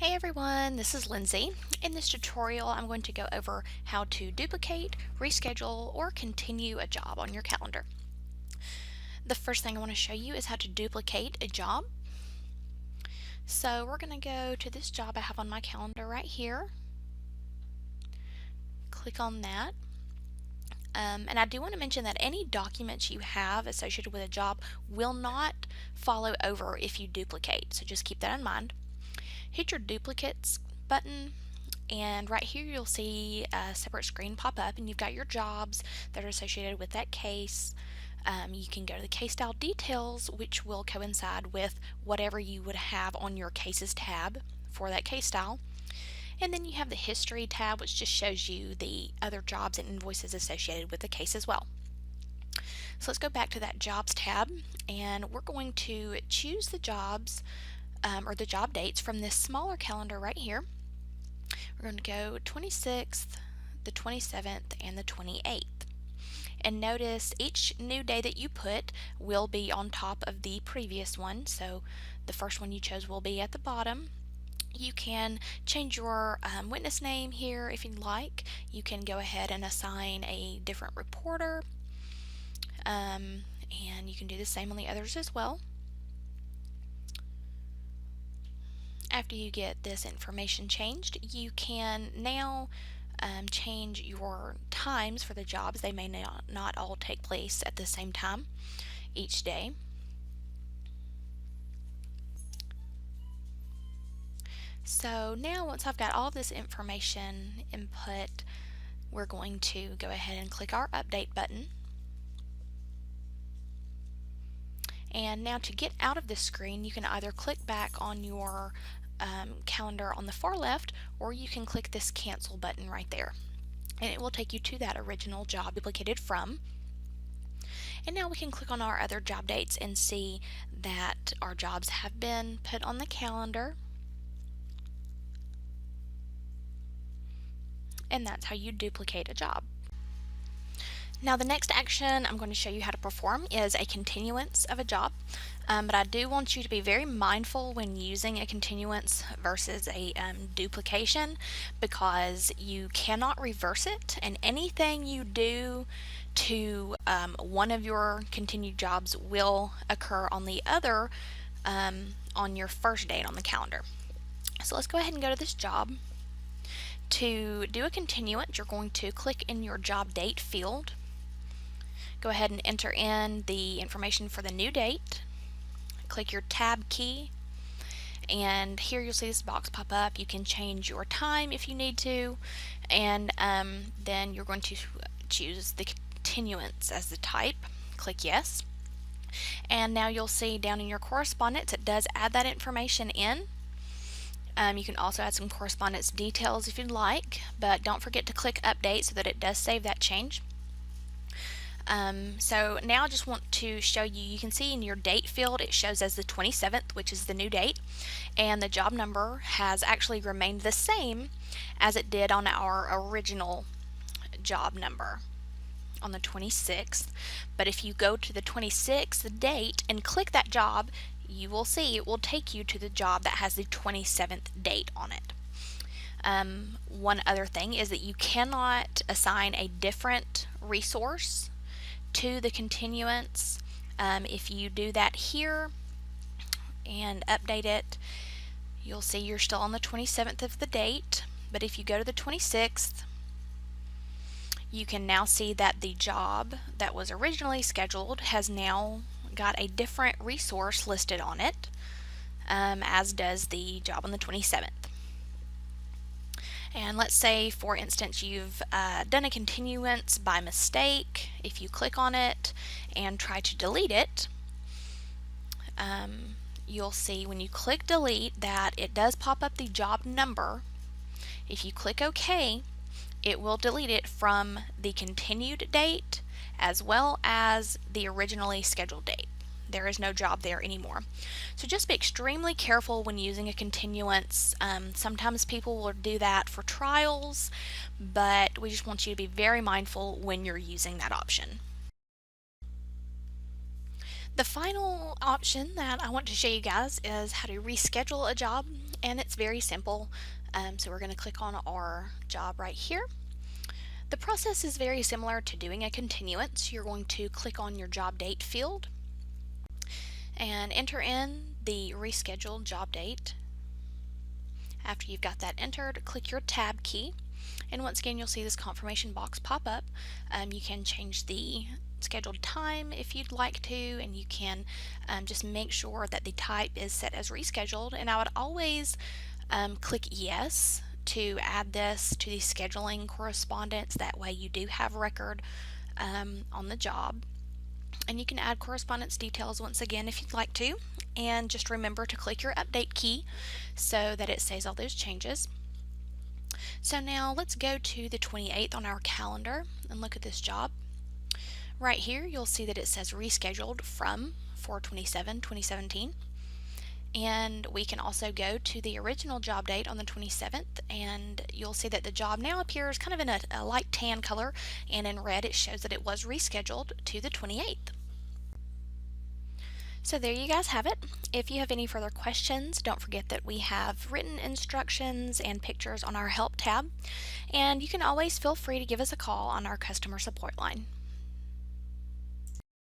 Hey everyone, this is Lindsay. In this tutorial, I'm going to go over how to duplicate, reschedule, or continue a job on your calendar. The first thing I want to show you is how to duplicate a job. So we're going to go to this job I have on my calendar right here. Click on that. And I do want to mention that any documents you have associated with a job will not follow over if you duplicate, so just keep that in mind. Hit your duplicates button, and right here you'll see a separate screen pop up, and you've got your jobs that are associated with that case. You can go to the case style details, which will coincide with whatever you would have on your cases tab for that case style. And then you have the history tab, which just shows you the other jobs and invoices associated with the case as well. So let's go back to that jobs tab, and we're going to choose the jobs or the job dates from this smaller calendar right here. We're going to go 26th, the 27th, and the 28th. And notice each new day that you put will be on top of the previous one. So the first one you chose will be at the bottom. You can change your witness name here if you'd like. You can go ahead and assign a different reporter. And you can do the same on the others as well. After you get this information changed, you can now change your times for the jobs. They may not all take place at the same time each day. So now once I've got all this information input, we're going to go ahead and click our update button. And now to get out of this screen, you can either click back on your calendar on the far left, or you can click this cancel button right there, and it will take you to that original job duplicated from. And now we can click on our other job dates and see that our jobs have been put on the calendar. And that's how you duplicate a job. Now the next action I'm going to show you how to perform is a continuance of a job, but I do want you to be very mindful when using a continuance versus a duplication, because you cannot reverse it, and anything you do to one of your continued jobs will occur on the other on your first date on the calendar. So let's go ahead and go to this job. To do a continuance, you're going to click in your job date field. Go ahead and enter in the information for the new date. Click your tab key, and here you'll see this box pop up. You can change your time if you need to, and then you're going to choose the continuance as the type. Click yes, and now you'll see down in your correspondence it does add that information in. You can also add some correspondence details if you'd like, but don't forget to click update so that it does save that change. So now I just want to show you, you can see in your date field it shows as the 27th, which is the new date, and the job number has actually remained the same as it did on our original job number on the 26th. But if you go to the 26th date and click that job, you will see it will take you to the job that has the 27th date on it. One other thing is that you cannot assign a different resource to the continuance. If you do that here and update it, you'll see you're still on the 27th of the date, but if you go to the 26th, you can now see that the job that was originally scheduled has now got a different resource listed on it, as does the job on the 27th. And let's say, for instance, you've done a continuance by mistake. If you click on it and try to delete it, you'll see when you click delete that it does pop up the job number. If you click OK, it will delete it from the continued date as well as the originally scheduled date. There is no job there anymore. So just be extremely careful when using a continuance. Sometimes people will do that for trials, but we just want you to be very mindful when you're using that option. The final option that I want to show you guys is how to reschedule a job, and it's very simple. So we're going to click on our job right here. The process is very similar to doing a continuance. You're going to click on your job date field and enter in the rescheduled job date. After you've got that entered, click your tab key, and once again you'll see this confirmation box pop up. You can change the scheduled time if you'd like to, and you can just make sure that the type is set as rescheduled, and I would always click yes to add this to the scheduling correspondence. That way you do have record on the job. And you can add correspondence details once again if you'd like to, and just remember to click your update key so that it saves all those changes. So now let's go to the 28th on our calendar and look at this job. Right here you'll see that it says rescheduled from 4/27/2017, and we can also go to the original job date on the 27th, and you'll see that the job now appears kind of in a light tan color, and in red it shows that it was rescheduled to the 28th. So there you guys have it. If you have any further questions, don't forget that we have written instructions and pictures on our help tab, and you can always feel free to give us a call on our customer support line.